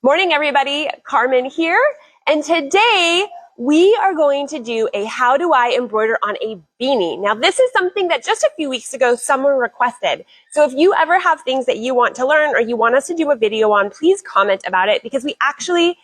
Morning, everybody. Carmen here. And today we are going to do a how do I embroider on a beanie. Now, this is something that just a few weeks ago someone requested. So if you ever have things that you want to learn or you want us to do a video on, please comment about it because we actually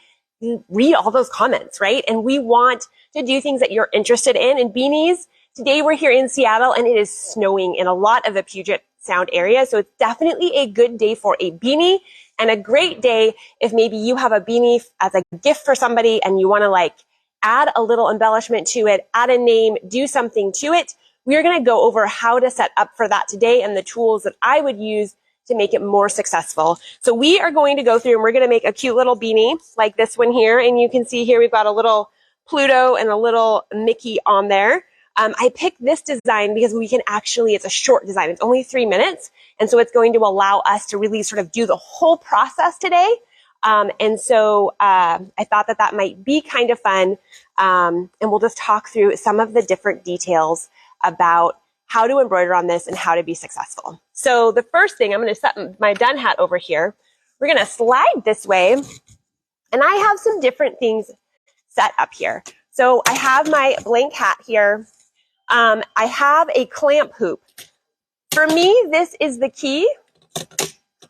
read all those comments, right? And we want to do things that you're interested in. And beanies, today we're here in Seattle and it is snowing in a lot of the Puget Sound area. So it's definitely a good day for a beanie. And a great day if maybe you have a beanie as a gift for somebody and you want to add a little embellishment to it, add a name, do something to it. We're going to go over how to set up for that today and the tools that I would use to make it more successful. So we are going to go through and we're going to make a cute little beanie like this one here. And you can see here we've got a little Pluto and a little Mickey on there. I picked this design because it's a short design. It's only 3 minutes. And so it's going to allow us to really sort of do the whole process today. And so I thought that might be kind of fun. And we'll just talk through some of the different details about how to embroider on this and how to be successful. So the first thing, I'm going to set my done hat over here. We're going to slide this way. And I have some different things set up here. So I have my blank hat here. I have a clamp hoop. For me, this is the key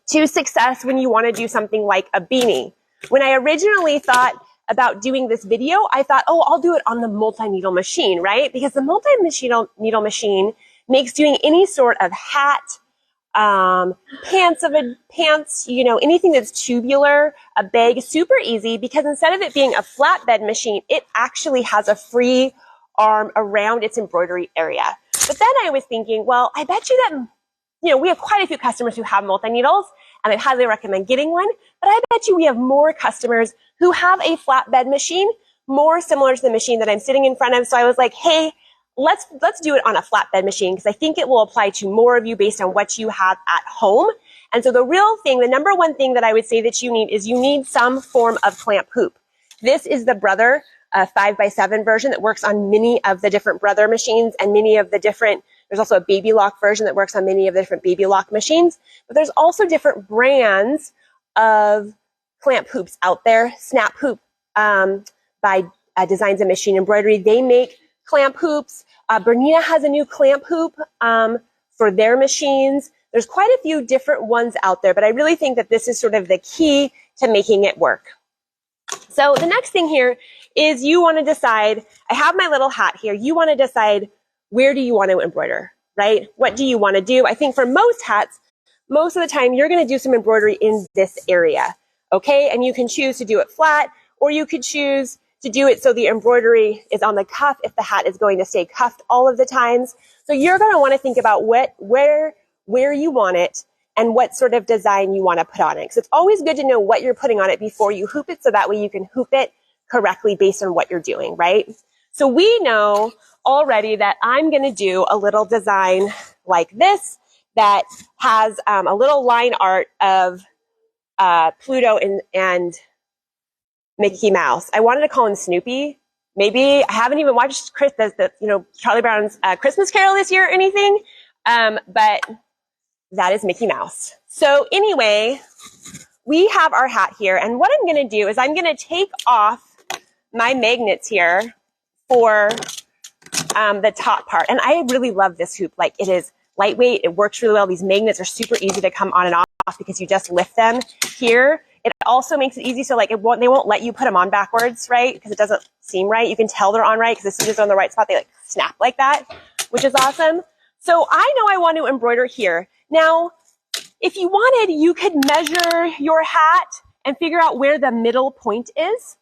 to success when you want to do something like a beanie. When I originally thought about doing this video, I thought, oh, I'll do it on the multi-needle machine, right? Because the multi-needle machine makes doing any sort of hat, pants, anything that's tubular, a bag, super easy because instead of it being a flatbed machine, it actually has a free arm around its embroidery area. But then I was thinking, well, I bet you that, we have quite a few customers who have multi-needles and I highly recommend getting one, but I bet you we have more customers who have a flatbed machine, more similar to the machine that I'm sitting in front of. So I was like, hey, let's do it on a flatbed machine because I think it will apply to more of you based on what you have at home. And so the number one thing that I would say that you need some form of clamp hoop. This is the Brother 5x7 version that works on many of the different Brother machines and there's also a Baby Lock version that works on many of the different Baby Lock machines. But there's also different brands of clamp hoops out there. Snap Hoop by Designs and Machine Embroidery. They make clamp hoops. Bernina has a new clamp hoop for their machines. There's quite a few different ones out there, but I really think that this is sort of the key to making it work. So the next thing here is you want to decide, I have my little hat here, you want to decide where do you want to embroider, right? What do you want to do? I think for most hats, most of the time you're going to do some embroidery in this area, okay? And you can choose to do it flat or you could choose to do it so the embroidery is on the cuff if the hat is going to stay cuffed all of the times. So you're going to want to think about where you want it and what sort of design you want to put on it. So it's always good to know what you're putting on it before you hoop it so that way you can hoop it correctly based on what you're doing, right? So we know already that I'm going to do a little design like this that has a little line art of Pluto and Mickey Mouse. I wanted to call him Snoopy. Maybe I haven't even watched Charlie Brown's Christmas Carol this year or anything, but that is Mickey Mouse. So anyway, we have our hat here, and what I'm going to do is I'm going to take off my magnets here for the top part. And I really love this hoop. It is lightweight. It works really well. These magnets are super easy to come on and off because you just lift them here. It also makes it easy so they won't let you put them on backwards, right? Because it doesn't seem right. You can tell they're on right because as soon as they're on the right spot, they snap like that, which is awesome. So I know I want to embroider here. Now, if you wanted, you could measure your hat and figure out where the middle point is.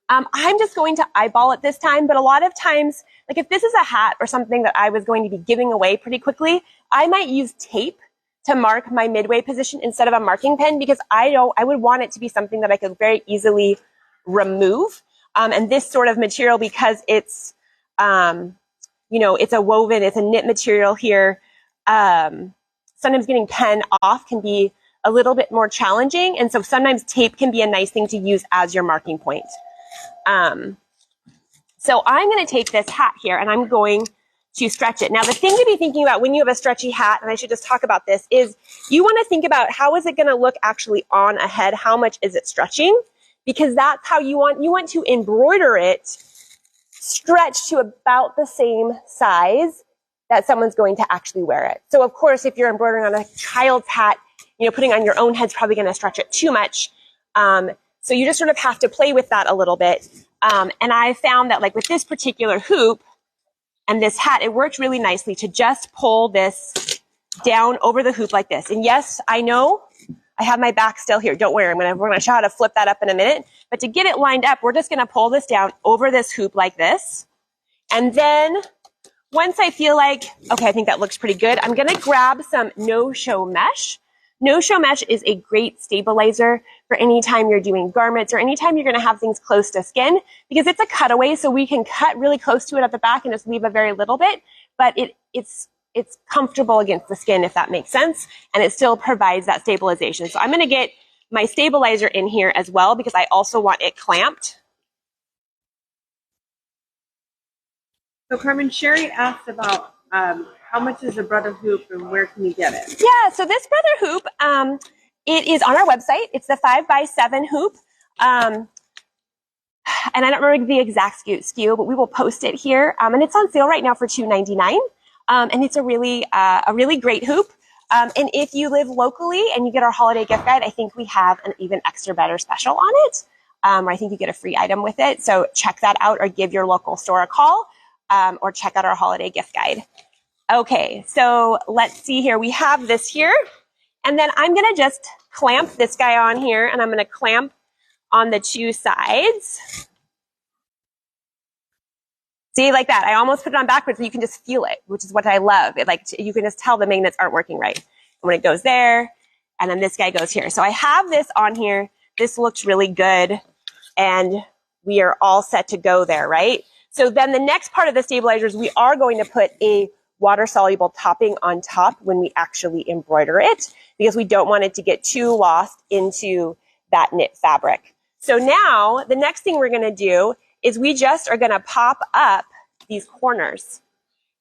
I'm just going to eyeball it this time, but a lot of times, if this is a hat or something that I was going to be giving away pretty quickly, I might use tape to mark my midway position instead of a marking pen because I would want it to be something that I could very easily remove. And this sort of material, because it's, it's a woven, it's a knit material here. Sometimes getting pen off can be a little bit more challenging. And so sometimes tape can be a nice thing to use as your marking point. So I'm going to take this hat here and I'm going to stretch it. Now, the thing to be thinking about when you have a stretchy hat, and I should just talk about this, is you want to think about how is it going to look actually on a head? How much is it stretching? because that's how you want to embroider it stretched to about the same size that someone's going to actually wear it. So of course, if you're embroidering on a child's hat, putting on your own head's probably going to stretch it too much. So you just sort of have to play with that a little bit. And I found that like with this particular hoop and this hat, it worked really nicely to just pull this down over the hoop like this. And yes, I know I have my back still here. Don't worry. We're going to show how to flip that up in a minute. But to get it lined up, we're just going to pull this down over this hoop like this. And then once I feel like, okay, I think that looks pretty good, I'm going to grab some no-show mesh. No-show mesh is a great stabilizer for any time you're doing garments or anytime you're going to have things close to skin, because it's a cutaway, so we can cut really close to it at the back and just leave a very little bit, but it's comfortable against the skin, if that makes sense, and it still provides that stabilization. So I'm going to get my stabilizer in here as well because I also want it clamped. So Carmen, Sherry asked about how much is a brother hoop and where can you get it? Yeah, so this brother hoop, it is on our website. It's the 5x7 hoop. And I don't remember the exact SKU, but we will post it here. And it's on sale right now for $2.99. And it's a really great hoop. And if you live locally and you get our holiday gift guide, I think we have an even extra better special on it. Where I think you get a free item with it. So check that out or give your local store a call, or check out our holiday gift guide. Okay, so let's see here. We have this here. And then I'm going to just clamp this guy on here, and I'm going to clamp on the two sides. See, like that. I almost put it on backwards, but you can just feel it, which is what I love. It, like, you can just tell the magnets aren't working right. And when it goes there, and then this guy goes here. So I have this on here. This looks really good, and we are all set to go there, right? So then the next part of the stabilizer is we are going to put a water-soluble topping on top when we actually embroider it, because we don't want it to get too lost into that knit fabric. So now the next thing we're going to do is we just are going to pop up these corners.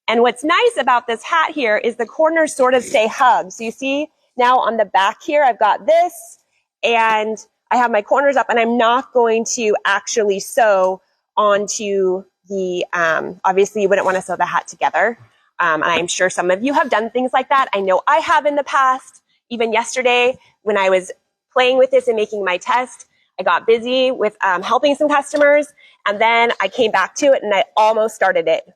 And what's nice about this hat here is the corners sort of stay hugged. So you see now on the back here, I've got this, and I have my corners up, and I'm not going to actually sew onto the, obviously you wouldn't want to sew the hat together. And I'm sure some of you have done things like that. I know I have in the past. Even yesterday, when I was playing with this and making my test, I got busy with helping some customers, and then I came back to it, and I almost started it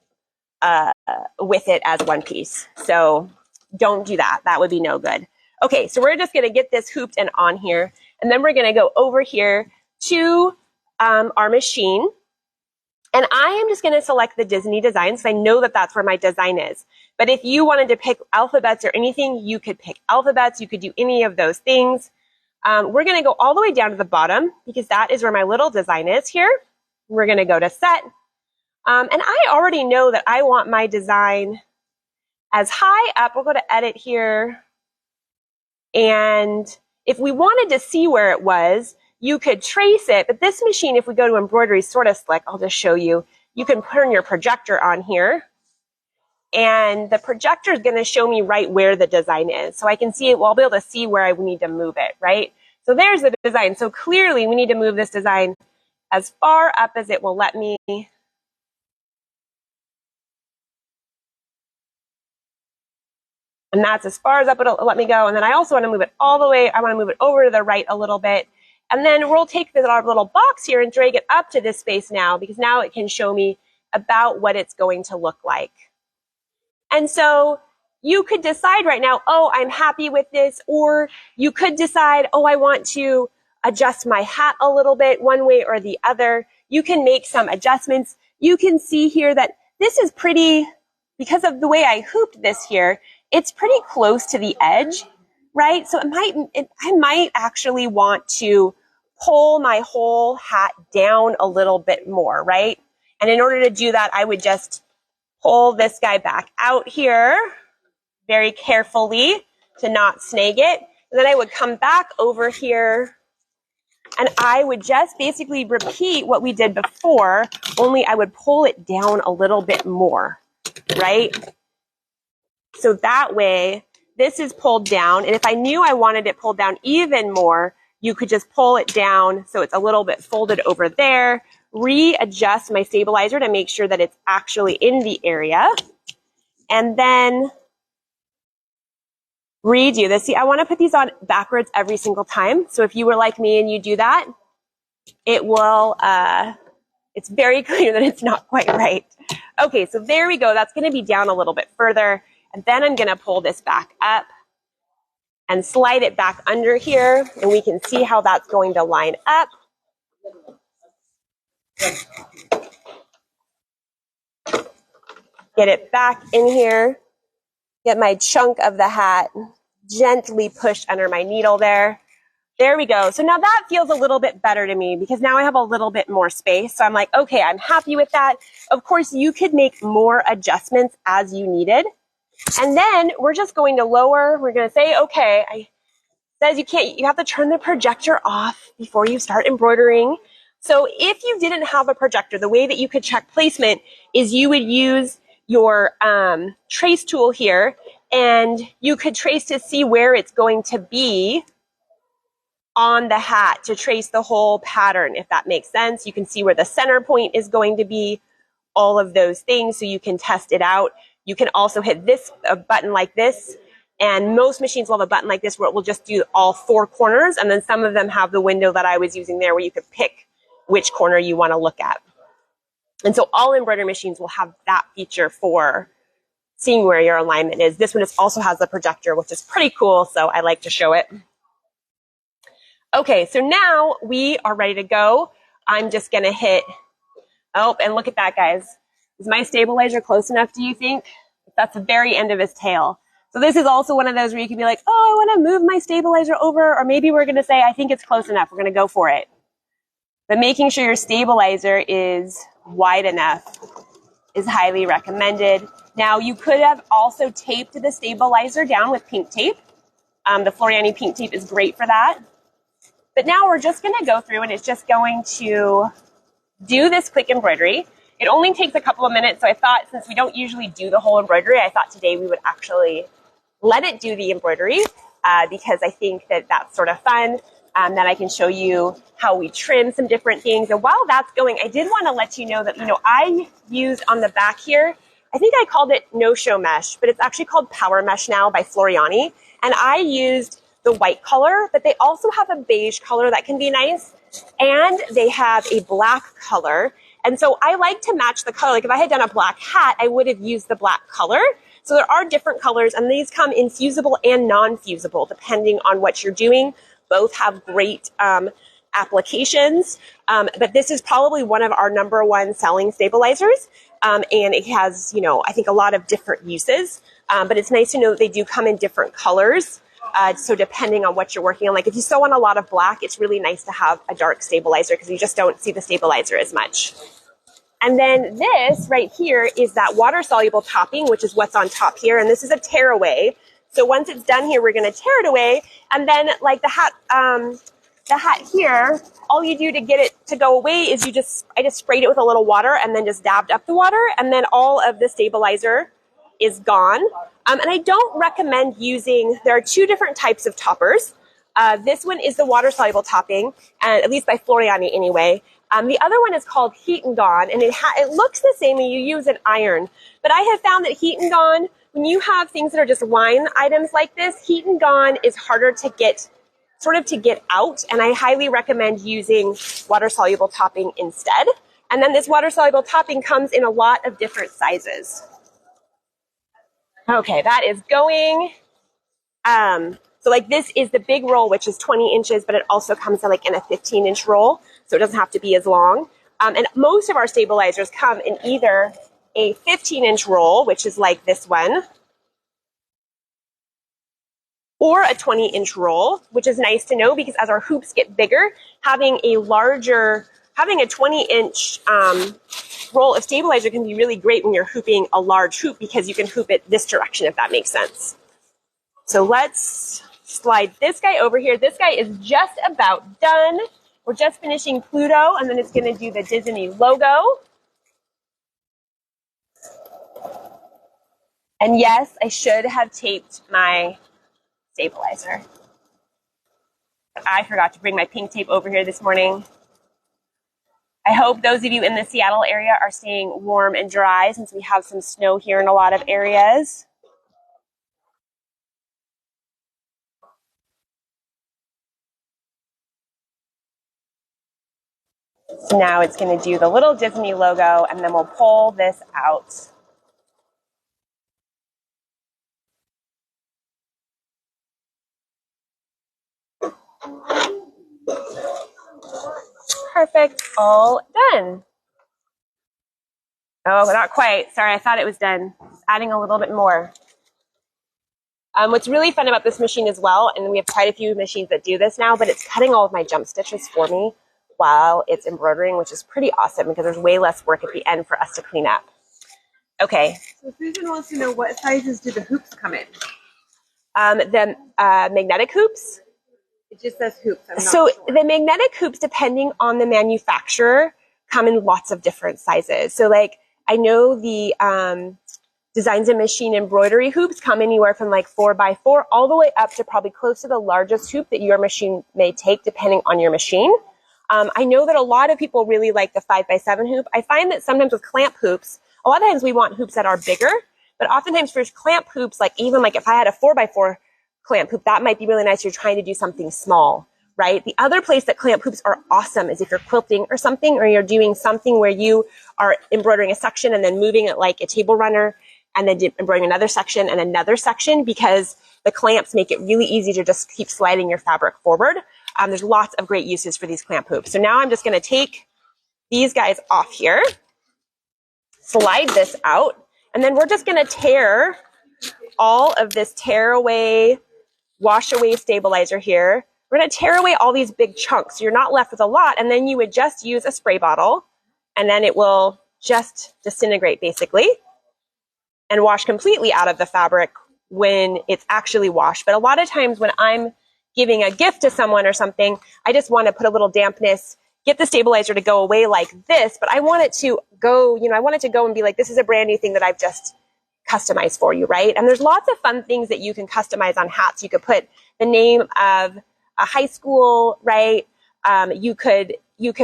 with it as one piece. So don't do that. That would be no good. Okay, so we're just going to get this hooped and on here, and then we're going to go over here to our machine. And I am just going to select the Disney designs. I know that that's where my design is. But if you wanted to pick alphabets or anything, you could pick alphabets. You could do any of those things. We're going to go all the way down to the bottom because that is where my little design is here. We're going to go to set. And I already know that I want my design as high up. We'll go to edit here. And if we wanted to see where it was, you could trace it, but this machine, if we go to embroidery, is sort of slick. I'll just show you. You can turn your projector on here, and the projector is going to show me right where the design is. So I can see it. Well, I'll be able to see where I need to move it, right? So there's the design. So clearly, we need to move this design as far up as it will let me. And that's as far as up it'll let me go. And then I also want to move it all the way. I want to move it over to the right a little bit. And then we'll take this our little box here and drag it up to this space now, because now it can show me about what it's going to look like. And so you could decide right now, oh, I'm happy with this, or you could decide, oh, I want to adjust my hat a little bit one way or the other. You can make some adjustments. You can see here that this is pretty, because of the way I hooped this here, it's pretty close to the edge, right? So I might actually want to pull my whole hat down a little bit more, right? And in order to do that, I would just pull this guy back out here very carefully to not snag it. And then I would come back over here, and I would just basically repeat what we did before, only I would pull it down a little bit more, right? So that way, this is pulled down, and if I knew I wanted it pulled down even more, you could just pull it down so it's a little bit folded over there, readjust my stabilizer to make sure that it's actually in the area, and then redo this. See, I want to put these on backwards every single time. So if you were like me and you do that, it will, it's very clear that it's not quite right. Okay, so there we go. That's going to be down a little bit further. And then I'm going to pull this back up and slide it back under here. And we can see how that's going to line up. Get it back in here. Get my chunk of the hat gently pushed under my needle there. There we go. So now that feels a little bit better to me because now I have a little bit more space. So I'm like, okay, I'm happy with that. Of course, you could make more adjustments as you needed. And then we're just going to lower. We're going to say, okay, it says you have to turn the projector off before you start embroidering. So if you didn't have a projector, the way that you could check placement is you would use your trace tool here, and you could trace to see where it's going to be on the hat to trace the whole pattern, if that makes sense. You can see where the center point is going to be, all of those things, so you can test it out. You can also hit this button like this, and most machines will have a button like this where it will just do all four corners, and then some of them have the window that I was using there where you could pick which corner you want to look at. And so all embroidery machines will have that feature for seeing where your alignment is. This one also has the projector, which is pretty cool, so I like to show it. Okay, so now we are ready to go. I'm just going to hit, oh, and look at that, guys. Is my stabilizer close enough, do you think? That's the very end of his tail. So this is also one of those where you can be like, oh, I want to move my stabilizer over, or maybe we're going to say, I think it's close enough. We're going to go for it. But making sure your stabilizer is wide enough is highly recommended. Now, you could have also taped the stabilizer down with pink tape. The Floriani pink tape is great for that. But now we're just going to go through and it's just going to do this quick embroidery. It only takes a couple of minutes, so I thought since we don't usually do the whole embroidery, I thought today we would actually let it do the embroidery because I think that that's sort of fun, that I can show you how we trim some different things. And while that's going, I did want to let you know that, I used on the back here, I think I called it no-show mesh, but it's actually called Power Mesh now by Floriani. And I used the white color, but they also have a beige color that can be nice. And they have a black color. And so I like to match the color. Like if I had done a black hat, I would have used the black color. So there are different colors, and these come in fusible and non-fusible, depending on what you're doing. Both have great applications. But this is probably one of our #1 selling stabilizers. And it has, I think a lot of different uses. But it's nice to know that they do come in different colors. So depending on what you're working on, like if you sew on a lot of black, it's really nice to have a dark stabilizer because you just don't see the stabilizer as much. And then this right here is that water-soluble topping, which is what's on top here. And this is a tear away. So once it's done here, we're going to tear it away. And then like the hat here, all you do to get it to go away is I just sprayed it with a little water and then just dabbed up the water. And then all of the stabilizer is gone. And I don't recommend there are two different types of toppers. This one is the water-soluble topping, at least by Floriani anyway. The other one is called Heat and Gone, and it looks the same when you use an iron. But I have found that Heat and Gone, when you have things that are just line items like this, Heat and Gone is harder to get out, and I highly recommend using water-soluble topping instead. And then this water-soluble topping comes in a lot of different sizes. Okay, that is going. So like this is the big roll, which is 20 inches, but it also comes in a 15-inch roll, so it doesn't have to be as long. And most of our stabilizers come in either a 15-inch roll, which is like this one, or a 20-inch roll, which is nice to know because as our hoops get bigger, having a 20-inch roll of stabilizer can be really great when you're hooping a large hoop because you can hoop it this direction, if that makes sense. So let's slide this guy over here. This guy is just about done. We're just finishing Pluto, and then it's going to do the Disney logo. And yes, I should have taped my stabilizer. I forgot to bring my pink tape over here this morning. I hope those of you in the Seattle area are staying warm and dry since we have some snow here in a lot of areas. So now it's going to do the little Disney logo, and then we'll pull this out. Perfect, all done. Oh, not quite. Sorry, I thought it was done. Just adding a little bit more. What's really fun about this machine as well, and we have quite a few machines that do this now, but it's cutting all of my jump stitches for me while it's embroidering, which is pretty awesome because there's way less work at the end for us to clean up. Okay. So Susan wants to know, what sizes do the hoops come in? The magnetic hoops. It just says hoops. I'm not So sure. the magnetic hoops, depending on the manufacturer, come in lots of different sizes. So like I know the Designs and Machine embroidery hoops come anywhere from like 4x4 all the way up to probably close to the largest hoop that your machine may take, depending on your machine. I know that a lot of people really like the 5x7 hoop. I find that sometimes with clamp hoops, a lot of times we want hoops that are bigger, but oftentimes for clamp hoops, like even like if I had a 4x4 clamp hoop, that might be really nice. You're trying to do something small, right? The other place that clamp hoops are awesome is if you're quilting or something, or you're doing something where you are embroidering a section and then moving it like a table runner, and then embroidering another section and another section, because the clamps make it really easy to just keep sliding your fabric forward. There's lots of great uses for these clamp hoops. So now I'm just going to take these guys off here, slide this out, and then we're just going to tear all of this wash away stabilizer here. We're going to tear away all these big chunks. So you're not left with a lot, and then you would just use a spray bottle, and then it will just disintegrate basically and wash completely out of the fabric when it's actually washed. But a lot of times when I'm giving a gift to someone or something, I just want to put a little dampness, get the stabilizer to go away like this, but I want it to go, I want it to go and be like, this is a brand new thing that I've just customized for you, right? And there's lots of fun things that you can customize on hats. You could put the name of a high school, right? You could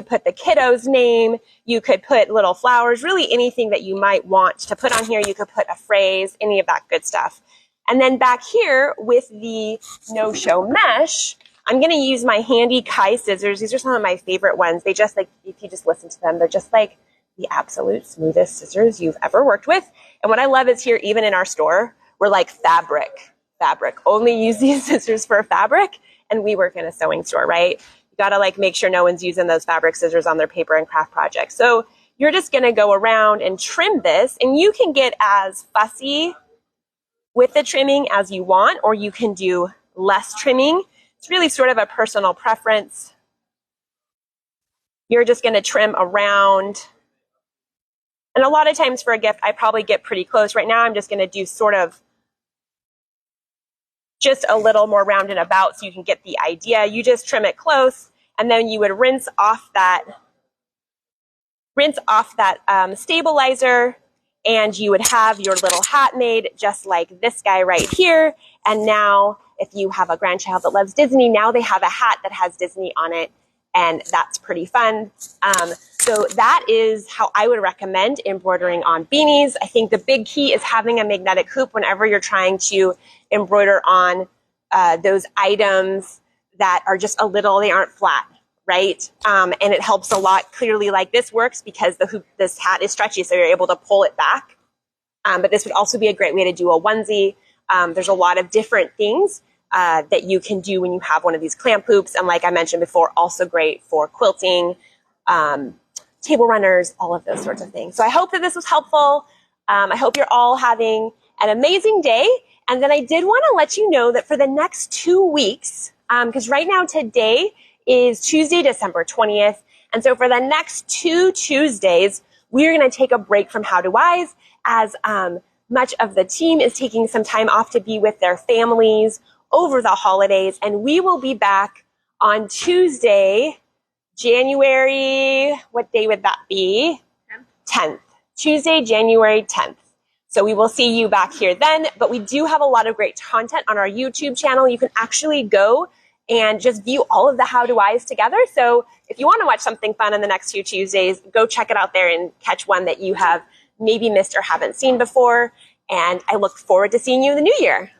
put the kiddo's name. You could put little flowers, really anything that you might want to put on here. You could put a phrase, any of that good stuff. And then back here with the no-show mesh, I'm going to use my handy Kai scissors. These are some of my favorite ones. They just like, if you just listen to them, they're just like the absolute smoothest scissors you've ever worked with. And what I love is here, even in our store, we're like fabric. Only use these scissors for fabric. And we work in a sewing store, right? You got to like make sure no one's using those fabric scissors on their paper and craft projects. So you're just going to go around and trim this, and you can get as fussy with the trimming as you want, or you can do less trimming. It's really sort of a personal preference. You're just going to trim around. And a lot of times for a gift, I probably get pretty close. Right now, I'm just going to do sort of just a little more round and about so you can get the idea. You just trim it close, and then you would rinse off that stabilizer, and you would have your little hat made just like this guy right here. And now if you have a grandchild that loves Disney, now they have a hat that has Disney on it, and that's pretty fun. So that is how I would recommend embroidering on beanies. I think the big key is having a magnetic hoop whenever you're trying to embroider on those items that are just they aren't flat, right? And it helps a lot. Clearly, like this works because this hat is stretchy, so you're able to pull it back. But this would also be a great way to do a onesie. There's a lot of different things that you can do when you have one of these clamp hoops. And like I mentioned before, also great for quilting, table runners, all of those sorts of things. So I hope that this was helpful. I hope you're all having an amazing day. And then I did want to let you know that for the next 2 weeks, because right now today is Tuesday, December 20th. And so for the next 2 Tuesdays, we're going to take a break from How Do I's, as much of the team is taking some time off to be with their families over the holidays. And we will be back on Tuesday, January, what day would that be? 10th. Tuesday, January 10th. So we will see you back here then, but we do have a lot of great content on our YouTube channel. You can actually go and just view all of the how do I's together. So if you want to watch something fun on the next few Tuesdays, go check it out there and catch one that you have maybe missed or haven't seen before. And I look forward to seeing you in the new year.